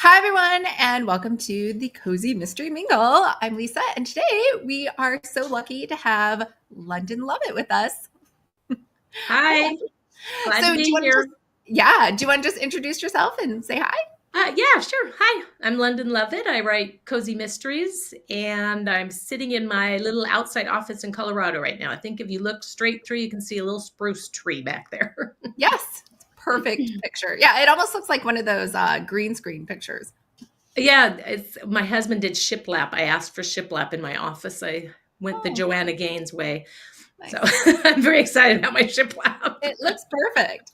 Hi, everyone, and welcome to the Cozy Mystery Mingle. I'm Lisa, and today we are so lucky to have London Lovett with us. Hi, glad to be here. Do you want to just introduce yourself and say hi? Yeah, sure. Hi, I'm London Lovett. I write Cozy Mysteries, and I'm sitting in my little outside office in Colorado right now. I think if you look straight through, you can see a little spruce tree back there. Yes, perfect picture. Yeah, it almost looks like one of those green screen pictures. Yeah, my husband did shiplap. I asked for shiplap in my office. I went the Joanna Gaines way. Nice. So I'm very excited about my shiplap. It looks perfect.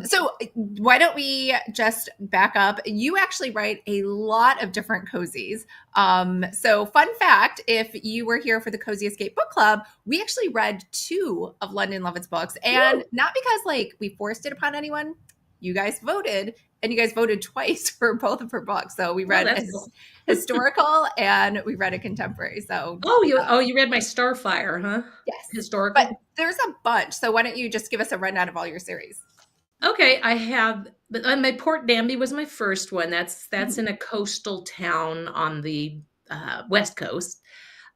So why don't we just back up? You actually write a lot of different cozies. So fun fact, if you were here for the Cozy Escape Book Club, we actually read 2 of London Lovett's books. And not because we forced it upon anyone. You guys voted, and you guys voted twice for both of her books. So we read historical and we read a contemporary. So you read my Starfire, huh? Yes. Historical. But there's a bunch. So why don't you just give us a rundown of all your series? Okay, I have, but my Port Danby was my first one. That's in a coastal town on the West Coast.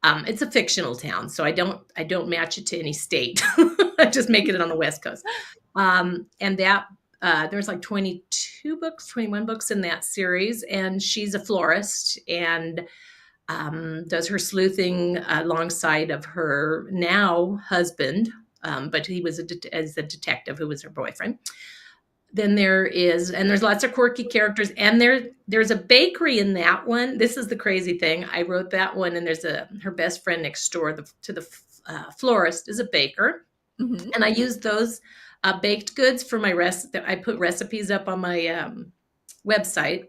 It's a fictional town, so I don't match it to any state. I just make it on the West Coast. And that there's 22 books, 21 books in that series, and she's a florist and does her sleuthing alongside of her now husband, but he was as a detective who was her boyfriend. Then there's lots of quirky characters, and there's a bakery in that one. This is the crazy thing. I wrote that one, and there's her best friend next door to the florist is a baker, and I used those baked goods for my I put recipes up on my website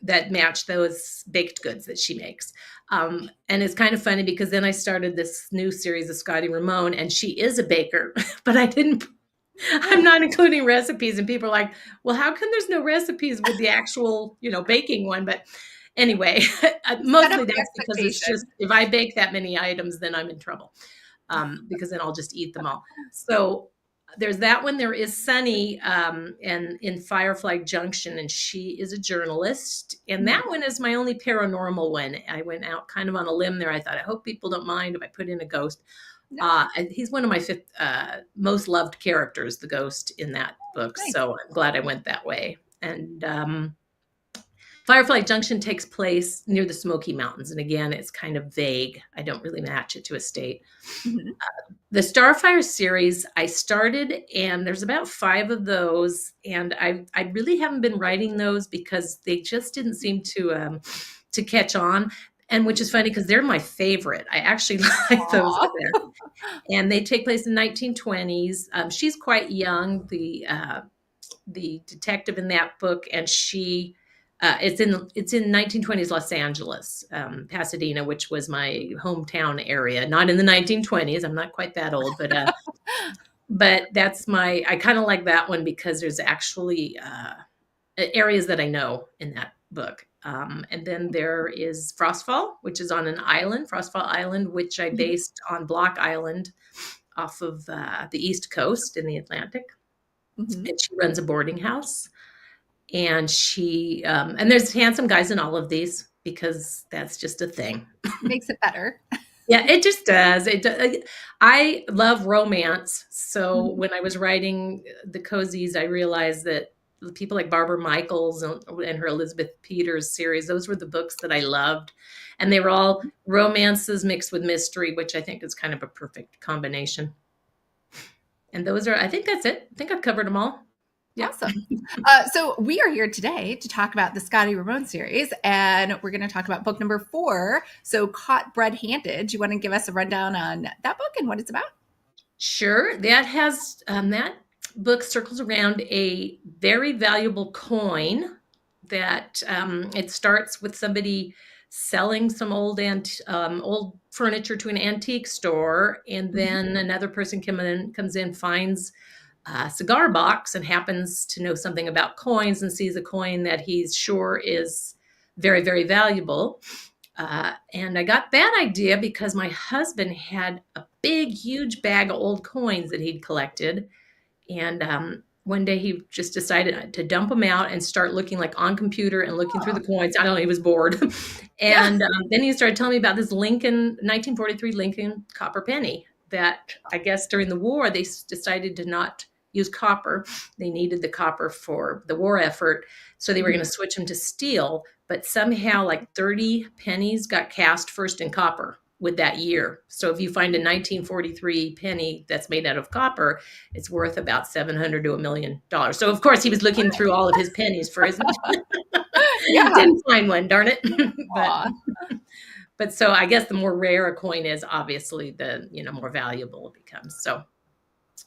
that match those baked goods that she makes. And it's kind of funny because then I started this new series of Scottie Ramone, and she is a baker, but I'm not including recipes, and people are like, well, how come there's no recipes with the actual, baking one? But anyway, mostly that's because it's just, if I bake that many items, then I'm in trouble, because then I'll just eat them all. So there's that one. There is Sunny and in Firefly Junction, and she is a journalist. And that one is my only paranormal one. I went out kind of on a limb there. I thought, I hope people don't mind if I put in a ghost. He's one of my most loved characters, the ghost in that book. Nice. So I'm glad I went that way. And Firefly Junction takes place near the Smoky Mountains. And again, it's kind of vague. I don't really match it to a state. The Starfire series, I started, and there's about 5 of those. And I really haven't been writing those because they just didn't seem to catch on. And which is funny because they're my favorite. I actually like those up there. And they take place in 1920s. She's quite young, the detective in that book, and she it's in 1920s Los Angeles, Pasadena, which was my hometown area. Not in the 1920s. I'm not quite that old, but but I kind of like that one because there's actually areas that I know in that book. And then there is Frostfall, which is on an island, Frostfall Island, which I based on Block Island off of the East Coast in the Atlantic. And she runs a boarding house. And and there's handsome guys in all of these because that's just a thing. Makes it better. Yeah, it just does. I love romance. So when I was writing the cozies, I realized that people like Barbara Michaels and her Elizabeth Peters series, those were the books that I loved. And they were all romances mixed with mystery, which I think is kind of a perfect combination. And I think that's it. I think I've covered them all. Yeah. Awesome. So we are here today to talk about the Scottie Ramone series, and we're going to talk about book number 4. So Caught Red-Handed. Do you want to give us a rundown on that book and what it's about? Sure. That has that book circles around a very valuable coin that it starts with somebody selling some old furniture to an antique store, and then another person comes in, finds a cigar box and happens to know something about coins and sees a coin that he's sure is very, very valuable. And I got that idea because my husband had a big, huge bag of old coins that he'd collected. And one day he just decided to dump them out and start looking like on computer and looking through the coins. I don't know, he was bored. And then he started telling me about this 1943 Lincoln copper penny that I guess during the war, they decided to not use copper. They needed the copper for the war effort. So they were going to switch them to steel, but somehow like 30 pennies got cast first in copper with that year. So if you find a 1943 penny that's made out of copper, it's worth about $700 to $1 million. So of course he was looking through all of his pennies for his, didn't find one, darn it. But so I guess the more rare a coin is, obviously the, more valuable it becomes. So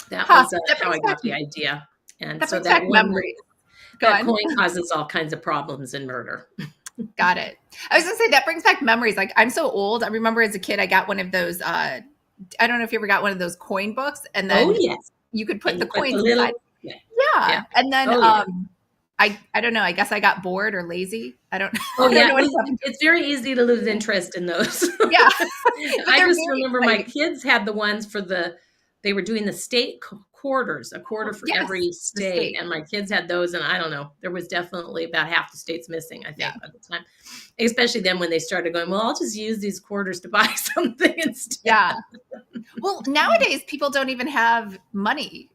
that was how I got the idea. And so that memory, that coin causes all kinds of problems in murder. Got it. I was going to say that brings back memories. Like I'm so old. I remember as a kid, I got one of those, I don't know if you ever got one of those coin books and then you could put the coins inside. Yeah. And then, I don't know. I guess I got bored or lazy. I don't know. It's very easy to lose interest in those. Yeah. I just remember my kids had the ones for they were doing the state quarters, a quarter for every state. And my kids had those. And I don't know, there was definitely about half the states missing, I think, at the time. Especially then when they started going, well, I'll just use these quarters to buy something instead. Yeah. Well, nowadays people don't even have money.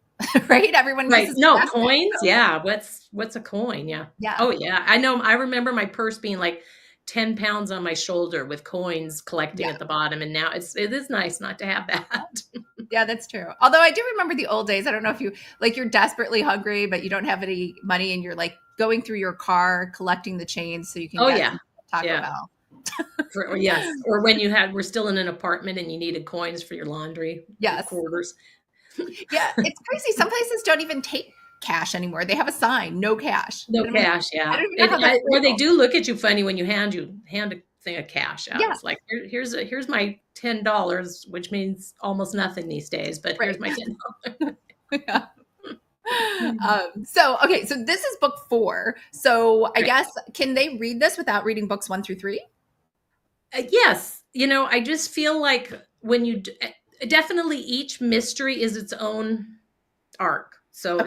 Right? Everyone uses plastic, coins. So. Yeah. What's a coin? Yeah. Yeah. Oh yeah. I know. I remember my purse being like 10 pounds on my shoulder with coins collecting at the bottom. And now it is nice not to have that. Yeah, that's true. Although I do remember the old days. I don't know if you're desperately hungry, but you don't have any money and you're like going through your car, collecting the change so you can get Taco Bell. Or when we're still in an apartment and you needed coins for your laundry. Quarters. Yeah, it's crazy. Some places don't even take cash anymore. They have a sign, no cash. No cash, yeah. Or they do look at you funny when you hand a thing of cash out. Yeah. It's like, here's my $10, which means almost nothing these days, but here's my $10. Yeah. So this is book 4. So I guess, can they read this without reading books 1 through 3? Yes. I just feel like when you definitely each mystery is its own arc. So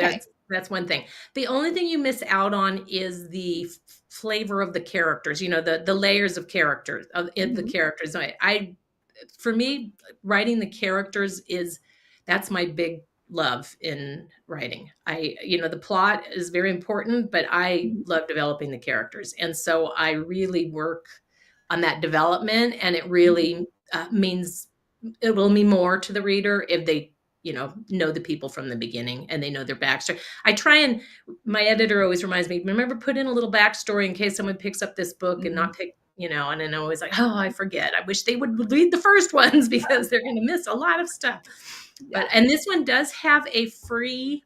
that's one thing. The only thing you miss out on is the flavor of the characters, the layers of characters the characters. For me, writing the characters that's my big love in writing. The plot is very important, but I love developing the characters. And so I really work on that development, and it really it will mean more to the reader if they, know the people from the beginning and they know their backstory. I try my editor always reminds me, remember, put in a little backstory in case someone picks up this book and not pick, and then I'm always like, oh, I forget. I wish they would read the first ones because they're going to miss a lot of stuff. Yeah. And this one does have a free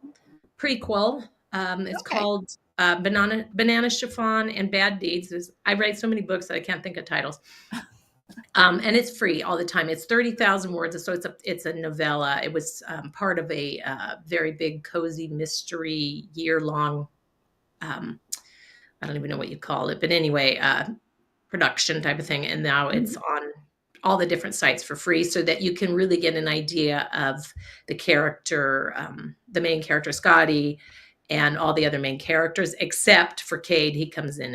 prequel. It's called Banana Chiffon and Bad Deeds. I write so many books that I can't think of titles. And it's free all the time. It's 30,000 words. So it's a novella. It was part of a very big Cozy Mystery year-long, I don't even know what you call it, but anyway, production type of thing. And now it's on all the different sites for free so that you can really get an idea of the character, the main character, Scotty, and all the other main characters, except for Cade. He comes in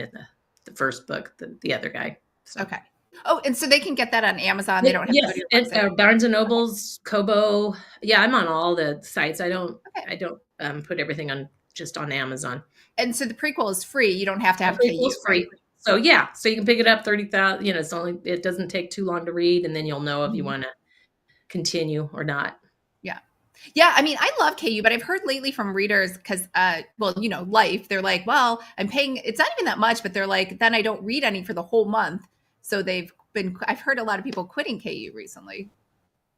the first book, the other guy. So. Okay. Oh, and so they can get that on Amazon. They don't have to go to your website. Barnes and Nobles, Kobo. Yeah, I'm on all the sites. I don't put everything on just on Amazon. And so the prequel is free. You don't have to have KU. Free. So so you can pick it up 30,000. It doesn't take too long to read, and then you'll know if you want to continue or not. Yeah. Yeah, I mean, I love KU, but I've heard lately from readers because, life, they're like, well, I'm paying, it's not even that much, but they're like, then I don't read any for the whole month. So I've heard a lot of people quitting KU recently.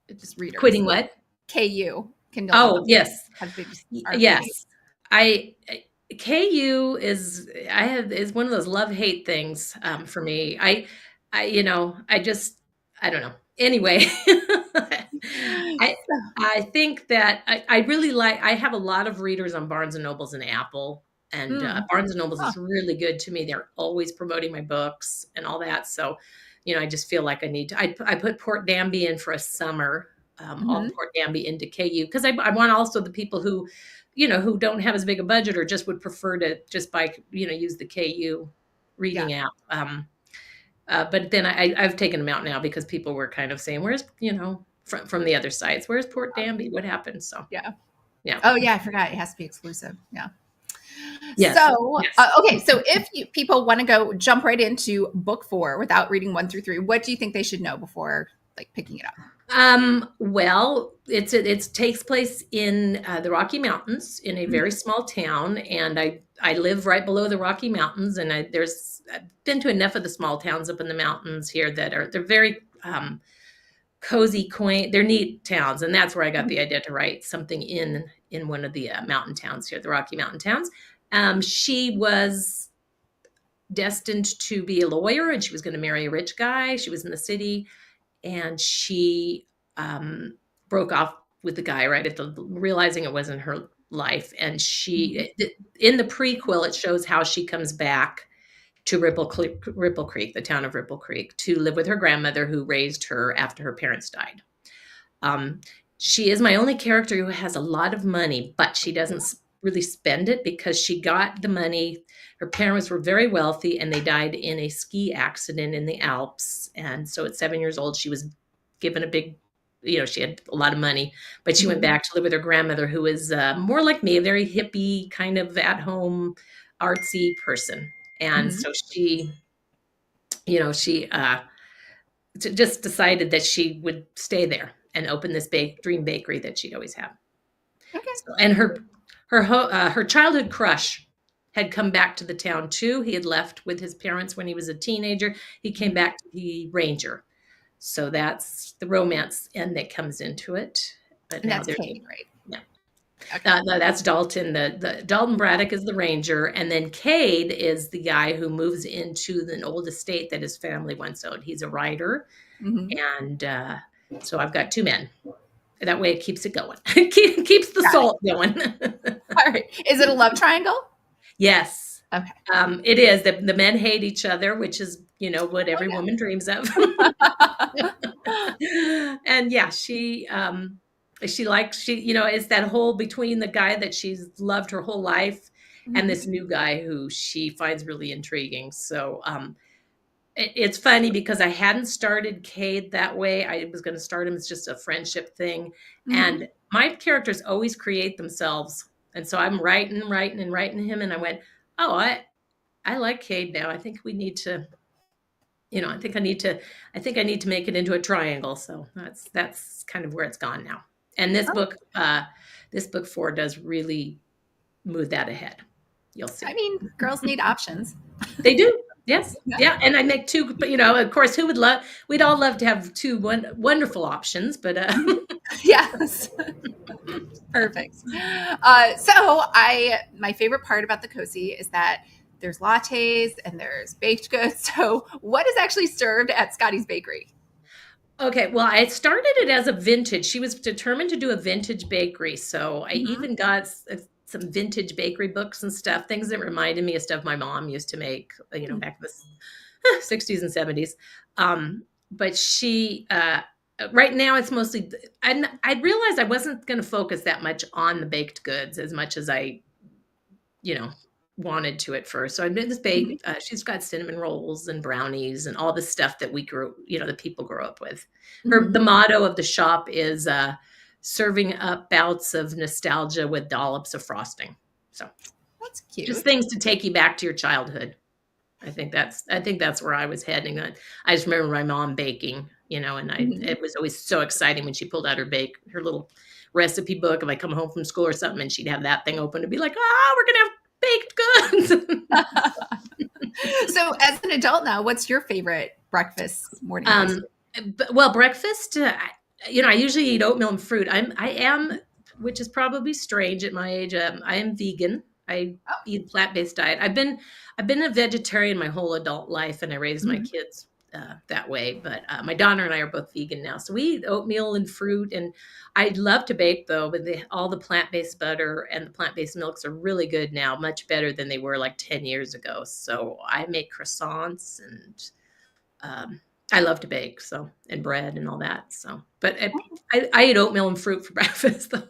It's just readers. Quitting what? KU. Kindle. Oh, yes. Yes. KU is one of those love-hate things for me. I don't know. Anyway, I think that I really I have a lot of readers on Barnes and Nobles and Apple. And Barnes and Nobles is really good to me. They're always promoting my books and all that. So, I just feel like I need to. I put Port Danby in for a summer, all Port Danby into KU, because I want also the people who, who don't have as big a budget or just would prefer to just buy, use the KU reading app. But then I've taken them out now because people were kind of saying, where's, from the other sites, where's Port Danby? What happened? So, yeah. Yeah. Oh yeah. I forgot. It has to be exclusive. Yeah. Yes. So, Yes. Okay. So if people want to jump right into book 4 without reading 1 through 3, what do you think they should know before like picking it up? Well, it takes place in the Rocky Mountains in a very small town. And I live right below the Rocky Mountains, and I've been to enough of the small towns up in the mountains here they're very, cozy, quaint. They're neat towns. And that's where I got the idea to write something in one of the mountain towns here, the Rocky Mountain towns. She was destined to be a lawyer, and she was going to marry a rich guy. She was in the city, and she broke off with the guy right at realizing it wasn't her life. And in the prequel, it shows how she comes back to Ripple Creek, the town of Ripple Creek, to live with her grandmother who raised her after her parents died. She is my only character who has a lot of money, but she doesn't really spend it because she got the money. Her parents were very wealthy, and they died in a ski accident in the Alps. And so at 7 years old, she was given a big, she had a lot of money, but she went back to live with her grandmother, who is more like me, a very hippie, kind of at-home, artsy person. And so she just decided that she would stay there and open this dream bakery that she'd always had. Okay. So, and her childhood crush had come back to the town too. He had left with his parents when he was a teenager. He came back to be ranger. So that's the romance end that comes into it. But and that's Cade, right? Yeah. Okay. That's Dalton. The Dalton Braddock is the ranger, and then Cade is the guy who moves into an old estate that his family once owned. He's a writer, and so I've got 2 men. That way, it keeps it going. Keeps the salt going. All right. Is it a love triangle? Yes. Okay. It is. The men hate each other, which is what every woman dreams of. And yeah, she it's that whole between the guy that she's loved her whole life and this new guy who she finds really intriguing. So it's funny because I hadn't started Cade that way. I was going to start him as just a friendship thing. And my characters always create themselves. And so I'm writing him, and I went, oh, I like Cade now. I think we need to, I think I need to make it into a triangle. So that's kind of where it's gone now. And this book 4 does really move that ahead. You'll see. I mean, girls need options. They do. Yes. Yeah. And I make 2, but of course, we'd all love to have 2 wonderful options, but yes. Perfect. My favorite part about the Cozy is that there's lattes and there's baked goods. So what is actually served at Scotty's Bakery? Okay, well, I started it as a vintage. She was determined to do a vintage bakery. So I even got some vintage bakery books and stuff, things that reminded me of stuff my mom used to make, back in the 60s and 70s. But she, right now it's mostly, and I realized I wasn't going to focus that much on the baked goods as much as I, wanted to at first. So I did this bake. She's got cinnamon rolls and brownies and all the stuff that we grew, the people grew up with. The motto of the shop is serving up bouts of nostalgia with dollops of frosting. So that's cute. Just things to take you back to your childhood. I think that's where I was heading. I just remember my mom baking, and it was always so exciting when she pulled out her little recipe book. If I come home from school or something, and she'd have that thing open and be like, we're going to have baked goods. So as an adult now, what's your favorite breakfast morning? Well, breakfast, I usually eat oatmeal and fruit. I am, which is probably strange at my age. I am vegan. I eat a plant-based diet. I've been a vegetarian my whole adult life, and I raised my kids that way. But my daughter and I are both vegan now, so we eat oatmeal and fruit. And I love to bake though, but all the plant-based butter and the plant-based milks are really good now, much better than they were like 10 years ago. So I make croissants and I love to bake, so, and bread and all that. So, but I eat oatmeal and fruit for breakfast though.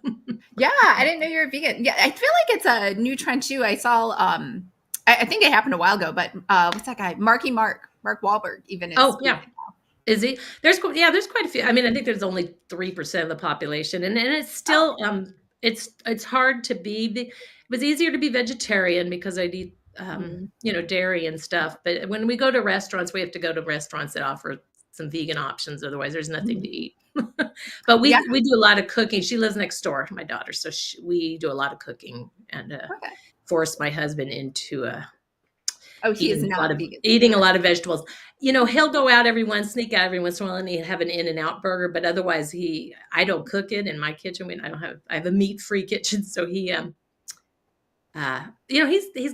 Yeah, I didn't know you were vegan. Yeah, I feel like it's a new trend too. I saw I think it happened a while ago, but what's that guy? Mark Wahlberg even is Oh, yeah. vegan. Is he? There's quite a few. I mean, I think there's only 3% of the population, and it's still it's hard to be. It was easier to be vegetarian because I'd eat Mhm. dairy and stuff. But when we go to restaurants, we have to go to restaurants that offer some vegan options. Otherwise, there's nothing to eat. But Yeah. we do a lot of cooking. She lives next door to my daughter, so we do a lot of cooking and Okay. force my husband into Oh, he is not vegan. eating a lot of vegetables. He'll go out sneak out every once in a while and he'd have an In-N-Out burger, but otherwise I don't cook it in my kitchen. I have a meat-free kitchen. So he's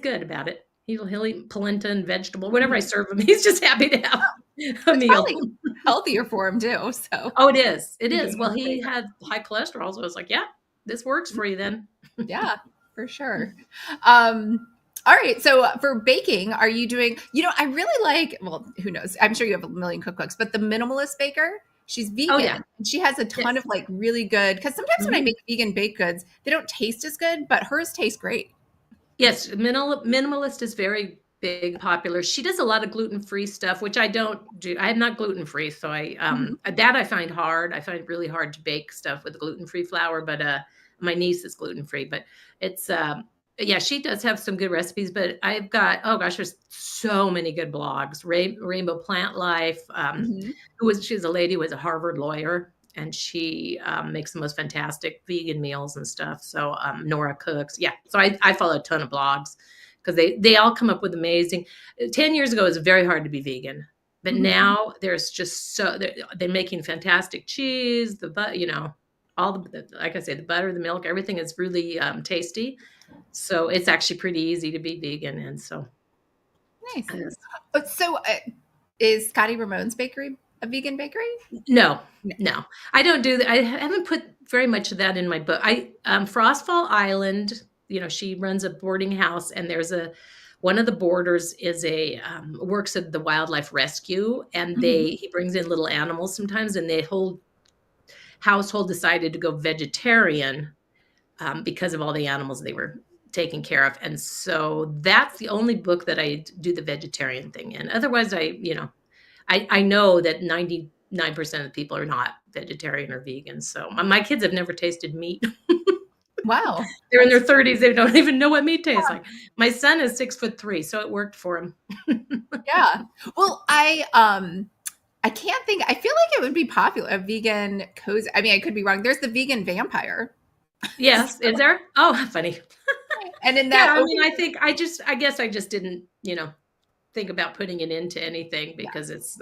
good about it. He'll eat polenta and vegetable, whatever I Mhm. serve him. He's just happy to have a It's meal. probably healthier for him too. So Oh, it is. It is. vegan Well, is he safer. had high cholesterol. So I was like, yeah, this works for you then. Yeah, for sure. All right. So for baking, are you doing, I really like, well, who knows? I'm sure you have a million cookbooks, but the minimalist baker, she's Oh, yeah. vegan. And she has a ton Yes. of like really good, because sometimes when I Mhm. make vegan baked goods, they don't taste as good, but hers taste great. Yes, minimalist is very big, popular. She does a lot of gluten-free stuff, which I don't do. I'm not gluten-free, so Mhm. I find hard. I find it really hard to bake stuff with gluten-free flour, but my niece is gluten-free, but it's yeah, she does have some good recipes, but I've got, oh gosh, there's so many good blogs. Rainbow Plant Life, Mhm. she's a lady who was a Harvard lawyer, and she makes the most fantastic vegan meals and stuff. So Nora Cooks, yeah. So I follow a ton of blogs because they all come up with amazing. 10 years ago, it was very hard to be vegan, but Mhm. now there's just they're making fantastic cheese, all like I say, the butter, the milk, everything is really tasty. So it's actually pretty easy to be vegan, and so. Nice. uh, So is Scottie Ramone's bakery a vegan bakery? No, No. no, I don't do that. I haven't put very much of that in my book. Frostfall Island, she runs a boarding house, and there's one of the boarders is works at the wildlife rescue, and Mhm. he brings in little animals sometimes, and the whole household decided to go vegetarian because of all the animals they were taking care of. And so that's the only book that I do the vegetarian thing in. Otherwise, I know that 99% of people are not vegetarian or vegan. So my kids have never tasted meat. Wow. They're in their That's 30s. They don't even know what meat tastes like. My son is 6'3", so it worked for him. yeah. Well, I can't think. I feel like it would be popular, a vegan cozy. I mean, I could be wrong. There's the vegan vampire. Yes. Is there? Oh, funny. And in Yeah. that I mean, opening, I guess I just didn't, think about putting it into anything yeah, because it's,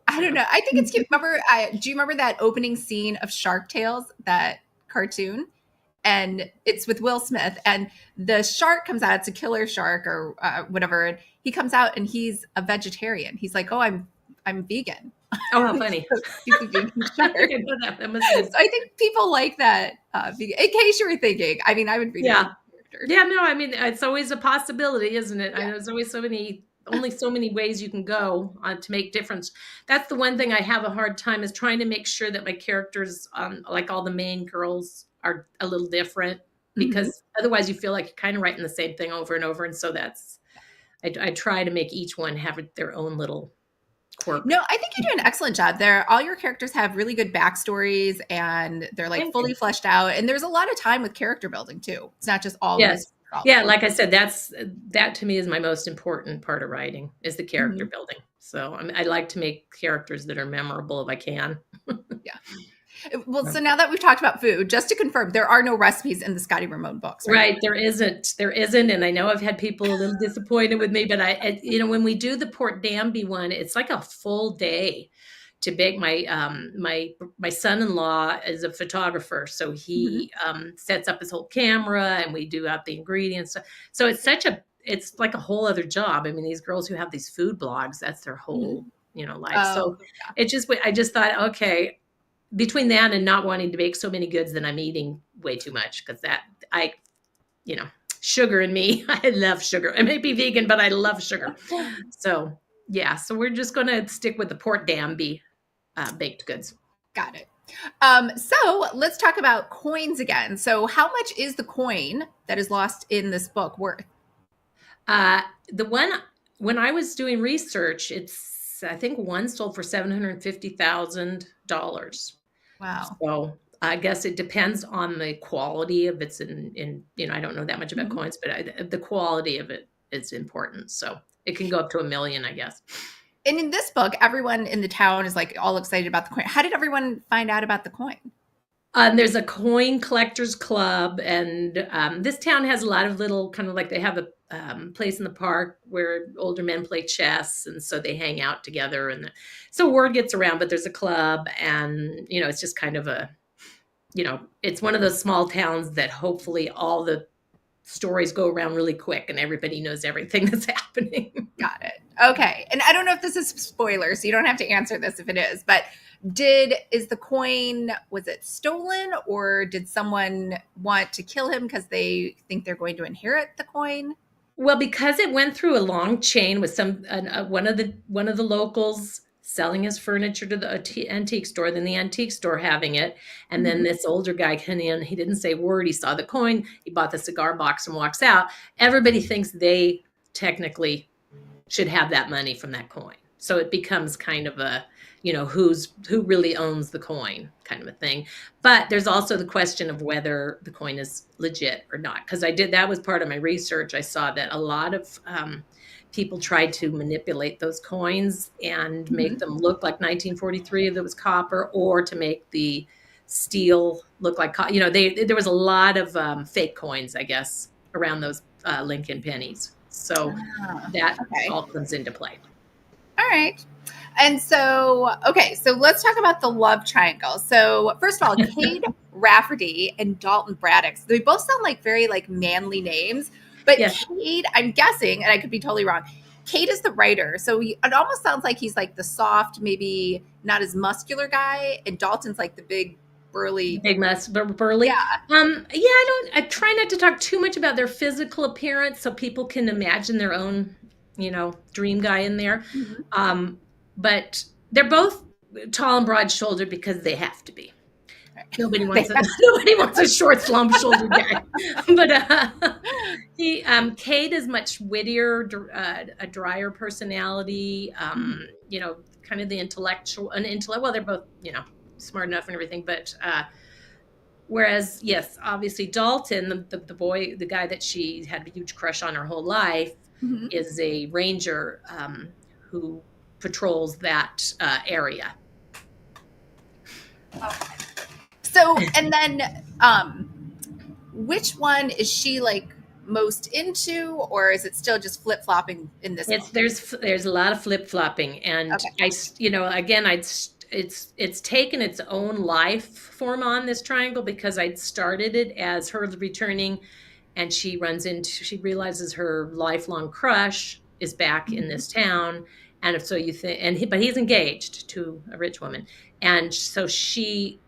I don't so. know. I think it's cute. Do you remember that opening scene of Shark Tales, that cartoon? And it's with Will Smith, and the shark comes out. It's a killer shark or whatever. And he comes out and he's a vegetarian. He's like, "Oh, I'm vegan." Oh, how funny. So he's a vegan I shark. think I know that. That must have So been, I think people like that. Vegan. In case you were thinking, I mean, I would read a yeah. vegan character. Yeah, no, I mean, it's always a possibility, isn't it? I Yeah. know there's always only so many ways you can go to make difference. That's the one thing I have a hard time is trying to make sure that my characters, like all the main girls, are a little different Mhm. because otherwise you feel like you're kind of writing the same thing over and over. And so I try to make each one have their own little No, quirk. I think you do an excellent job there. All your characters have really good backstories and they're like Thank fully you. fleshed out. And there's a lot of time with character building too. It's not just always Yes. Yeah, problem. like I said, that to me is my most important part of writing is the character Mhm. building. So I like to make characters that are memorable if I can. Yeah. Well, so now that we've talked about food, just to confirm, there are no recipes in the Scotty Ramone books, right? Right, there isn't, and I know I've had people a little disappointed with me, but when we do the Port Danby one, it's like a full day to bake. My son-in-law is a photographer, so Mhm. he sets up his whole camera, and we do out the ingredients. So it's like a whole other job. I mean, these girls who have these food blogs, that's their Mhm. whole life. Oh, So I just thought, okay, between that and not wanting to bake so many goods, then I'm eating way too much because I you know, sugar in me. I love sugar. I may be vegan, but I love sugar. So Yeah, so we're just going to stick with the Port Danby baked goods. Got it. So let's talk about coins again. So how much is the coin that is lost in this book worth? The one when I was doing research, I think one sold for $750,000. Wow. So I guess it depends on the quality of it's in I don't know that much about Mhm. coins, but the quality of it is important. So it can go up to $1 million, I guess. And in this book, everyone in the town is like all excited about the coin. How did everyone find out about the coin? There's a coin collectors club, and this town has a lot of little kind of like they have a place in the park where older men play chess, and so they hang out together, and so word gets around. But there's a club, and it's just kind of it's one of those small towns that hopefully all the stories go around really quick, and everybody knows everything that's happening. Got it. Okay. And I don't know if this is spoiler, so you don't have to answer this if it is, but is the coin, was it stolen, or did someone want to kill him because they think they're going to inherit the coin? Well, because it went through a long chain with one of the locals selling his furniture to the antique store, then the antique store having it, and then Mhm. this older guy came in. He didn't say a word. He saw the coin. He bought the cigar box and walks out. Everybody thinks they technically should have that money from that coin. So it becomes kind of a, who really owns the coin kind of a thing. But there's also the question of whether the coin is legit or not. Because that was part of my research. I saw that a lot of people tried to manipulate those coins and make Mhm. them look like 1943 if it was copper, or to make the steel look like, there was a lot of fake coins, I guess, around those Lincoln pennies. So Ah, that okay. all comes into play. All right. And so, okay, so let's talk about the love triangle. So, first of all, Cade Rafferty and Dalton Braddock. They both sound like very like manly names, but Yes. Cade, I'm guessing, and I could be totally wrong. Cade is the writer, so it almost sounds like he's like the soft, maybe not as muscular guy, and Dalton's like the big, burly. Big mess, burly. Yeah. Yeah, I try not to talk too much about their physical appearance so people can imagine their own, dream guy in there. Mhm. Um, but they're both tall and broad shouldered because they have to be. Nobody wants a nobody wants a short, slump shouldered guy. But Cade is much wittier, a drier personality. Kind of the intellect. Well, they're both smart enough and everything, but whereas yes, obviously Dalton, the boy, the guy that she had a huge crush on her whole life, Mhm. is a ranger who patrols that area. Okay. So, and then, which one is she like most into, or is it still just flip flopping in this It's book? there's a lot of flip flopping, and Okay. again it's taken its own life form on this triangle because I'd started it as her returning, and she realizes her lifelong crush is back in Mhm. this town, and so you think but he's engaged to a rich woman, and so she's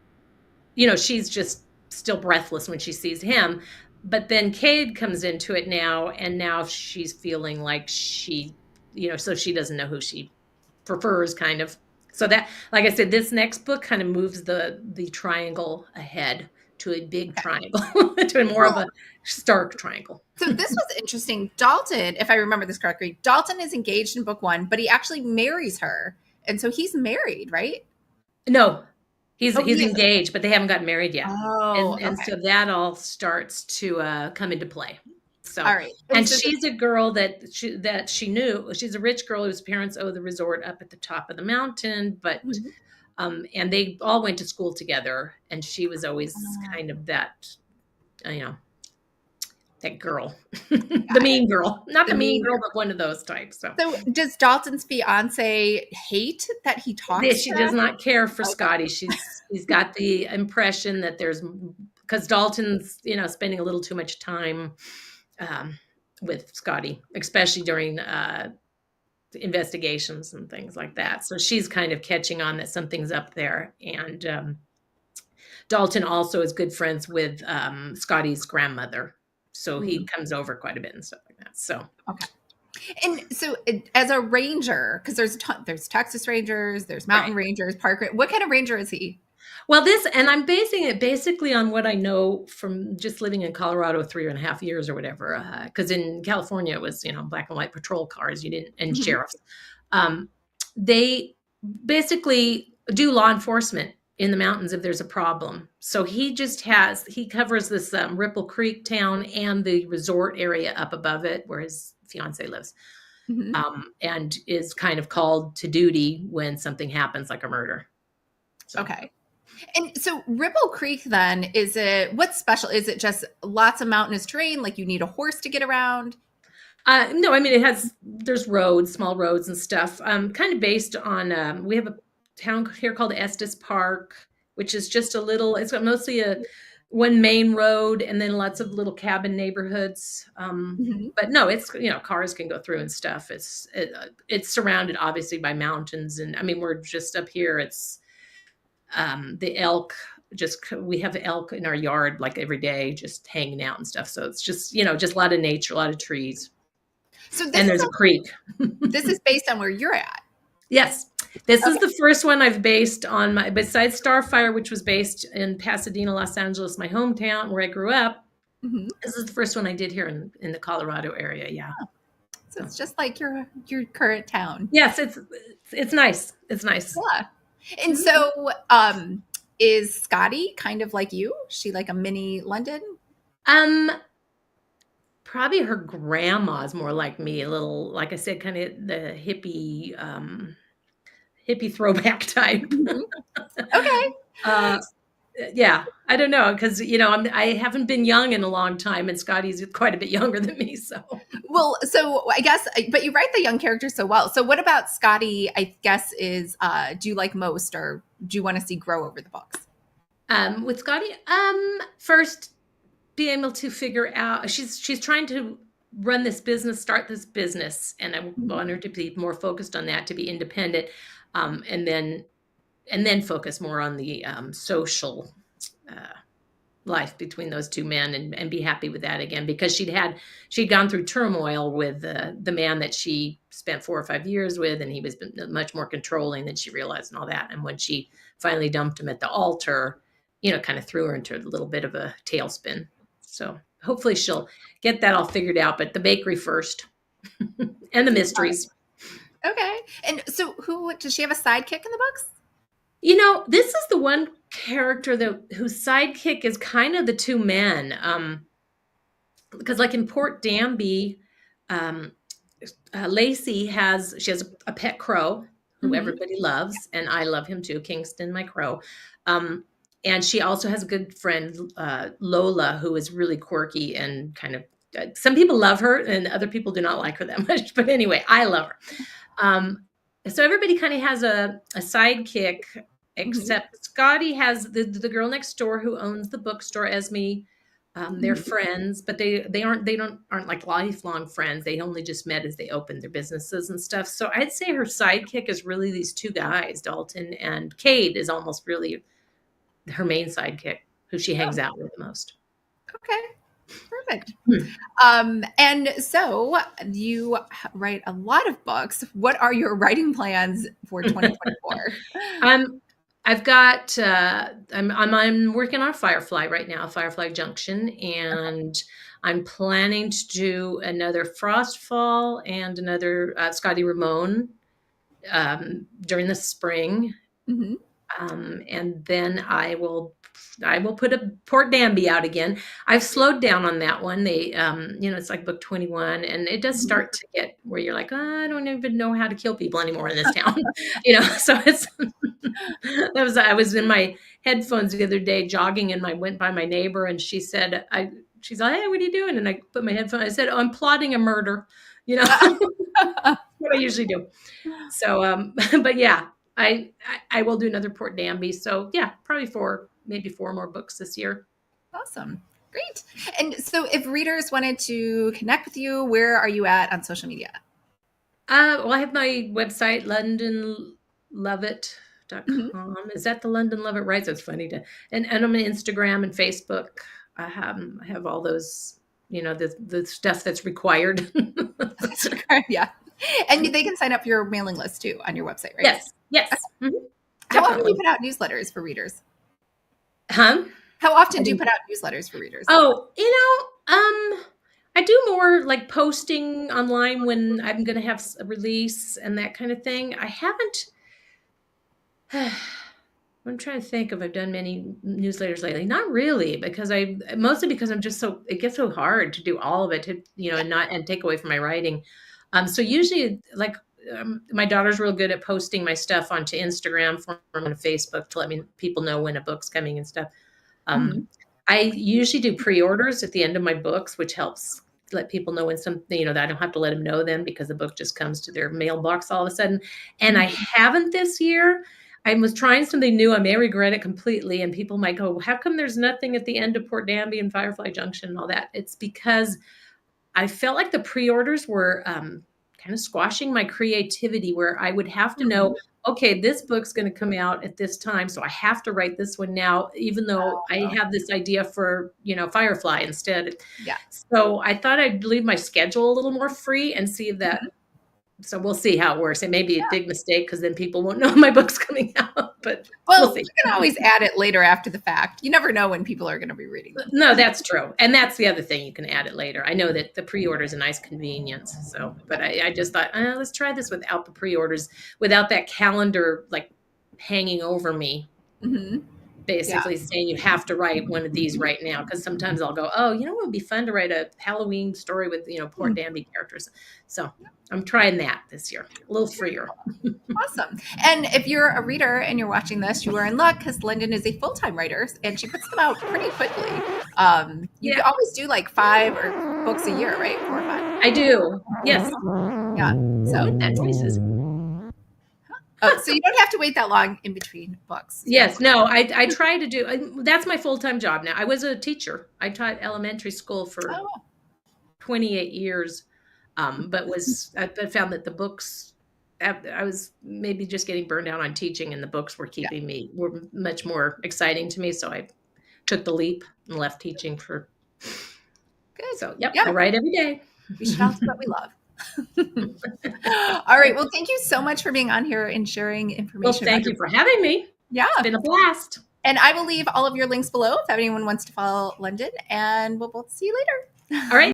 just still breathless when she sees him. But then Cade comes into it now, and now she's feeling like so she doesn't know who she prefers, kind of. So that, like I said, this next book kind of moves the triangle ahead to a big Okay. triangle, to a more of Well, a stark triangle. so this was interesting. Dalton, if I remember this correctly, Dalton is engaged in book one, but he actually marries her. And so he's married, right? No, he's Oh, he he's is. engaged, but they haven't gotten married yet, Oh, and okay. so that all starts to come into play. All So, right. And and so she's a girl that she knew. She's a rich girl whose parents owe the resort up at the top of the mountain, but Mhm. and they all went to school together, and she was always Ah, kind of that, you know, that girl, the got it. mean girl, not The the mean mean girl, girl. but one of those types. So So does Dalton's fiance hate that he talks she to? does not care for Okay. Scotty. She's got the impression that there's because Dalton's spending a little too much time um, with Scotty, especially during investigations and things like that. So she's kind of catching on that something's up there. And Dalton also is good friends with Scotty's grandmother, so he Mm, comes over quite a bit and stuff like that. So okay. And so, as a ranger, because there's Texas Rangers, there's Mountain Right. Rangers, what kind of ranger is he? Well, and I'm basing it basically on what I know from just living in Colorado 3.5 years or whatever. Because in California, it was, black and white patrol cars, you didn't, and Mhm. sheriffs. They basically do law enforcement in the mountains if there's a problem. So he covers this Ripple Creek town and the resort area up above it where his fiance lives, Mhm. and is kind of called to duty when something happens, like a murder. So. Okay. And so Ripple Creek then, what's special? Is it just lots of mountainous terrain? Like you need a horse to get around? No, I mean, there's roads, small roads and stuff, kind of based on, we have a town here called Estes Park, which is just it's got mostly one main road and then lots of little cabin neighborhoods. Mhm. But no, it's, cars can go through and stuff. It's surrounded obviously by mountains. And I mean, we're just up here. It's, the elk, we have elk in our yard like every day, just hanging out and stuff. So it's just, just a lot of nature, a lot of trees. So And there's a creek. this is based on where you're at. Yes. This is Okay. the first one I've based on besides Starfire, which was based in Pasadena, Los Angeles, my hometown where I grew up. Mhm. This is the first one I did here in the Colorado area. Yeah. So it's just like your current town. Yes. It's nice. It's nice. Yeah. And so, is Scotty kind of like you? She like a mini London? Um, Probably her grandma's more like me, a little, like I said, kind of the hippie throwback type. Mhm. Okay. uh, yeah, I don't know, because I haven't been young in a long time, and Scotty's quite a bit younger than me. So, Well, so I guess, but you write the young characters so well. So what about Scotty? I guess do you like most, or do you want to see grow over the books? with Scotty, first be able to figure out she's trying to start this business, and I want her to be more focused on that, to be independent, and then focus more on the social life between those two men, and be happy with that again, because she'd gone through turmoil with the man that she spent 4 or 5 years with, and he was much more controlling than she realized and all that. And when she finally dumped him at the altar, kind of threw her into a little bit of a tailspin. So hopefully she'll get that all figured out, but the bakery first and the mysteries. Okay. And so who does she have a sidekick in the books? This is the one character whose sidekick is kind of the two men. Because like in Port Danby, Lacey has a pet crow who everybody loves, and I love him too, Kingston, my crow. And she also has a good friend, Lola, who is really quirky and kind of, some people love her and other people do not like her that much. But anyway, I love her. So everybody kind of has a sidekick, except Scotty has the girl next door who owns the bookstore, Esme. They're friends, but they aren't like lifelong friends. They only just met as they opened their businesses and stuff. So I'd say her sidekick is really these two guys, Dalton, and Cade is almost really her main sidekick, who she hangs out with the most. Okay. Perfect. And so you write a lot of books. What are your writing plans for 2024? I've got I'm working on Firefly right now, Firefly Junction, and I'm planning to do another Frostfall and another Scottie Ramone during the spring. And then I will put a Port Danby out again. I've slowed down on that one. They, it's like book 21, and it does start to get where you're like, oh, I don't even know how to kill people anymore in this town, So it's, I was in my headphones the other day jogging, and I went by my neighbor, and she's like, hey, what are you doing? And I put my headphones, I said, oh, I'm plotting a murder, what I usually do. So, but yeah, I will do another Port Danby. So yeah, probably maybe 4 more books this year. Awesome. Great. And so if readers wanted to connect with you, where are you at on social media? Well, I have my website, londonlovett.com. Is that the London Lovett, right? So it's funny and I'm on Instagram and Facebook. I have all those, the stuff that's required. Instagram. Yeah. And they can sign up for your mailing list too on your website, right? Yes. Okay. How often do you put out newsletters for readers? Huh? How often do you put out newsletters for readers? Oh, I do more like posting online when I'm going to have a release and that kind of thing. I haven't. I'm trying to think if I've done many newsletters lately. Not really, because mostly because I'm just it gets so hard to do all of it to, and take away from my writing. So usually like my daughter's real good at posting my stuff onto Instagram and Facebook to let people know when a book's coming and stuff. I usually do pre-orders at the end of my books, which helps let people know when something, that I don't have to let them know then because the book just comes to their mailbox all of a sudden. And I haven't this year. I was trying something new. I may regret it completely. And people might go, how come there's nothing at the end of Port Danby and Firefly Junction and all that? It's because I felt like the pre-orders were kind of squashing my creativity, where I would have to know, okay, this book's going to come out at this time, so I have to write this one now, even though I have this idea for, Firefly instead. Yeah. So I thought I'd leave my schedule a little more free and see if that. So we'll see how it works. It may be a big mistake because then people won't know my book's coming out. But we'll see. You can always add it later after the fact. You never know when people are going to be reading them. No, that's true. And that's the other thing. You can add it later. I know that the pre-order is a nice convenience. So, but I just thought, let's try this without the pre-orders, without that calendar like hanging over me. Basically saying you have to write one of these right now. Because sometimes I'll go, it would be fun to write a Halloween story with, Port Danby characters. So I'm trying that this year, a little freer. Awesome. And if you're a reader and you're watching this, you are in luck because Lyndon is a full-time writer and she puts them out pretty quickly. You always do like 5 books a year, right? 4 or 5. I do. Yes. Yeah. So that choices. So you don't have to wait that long in between books. Yes. No, I try to do. That's my full-time job now. I was a teacher. I taught elementary school for 28 years. But I found that the books, I was maybe just getting burned out on teaching, and the books were were much more exciting to me. So I took the leap and left teaching for. Good. So I write every day. We should all do what we love. All right. Well, thank you so much for being on here and sharing information. Well, thank you for having me. Yeah. It's been a blast. And I will leave all of your links below if anyone wants to follow Lyndon, and we'll both see you later. All right.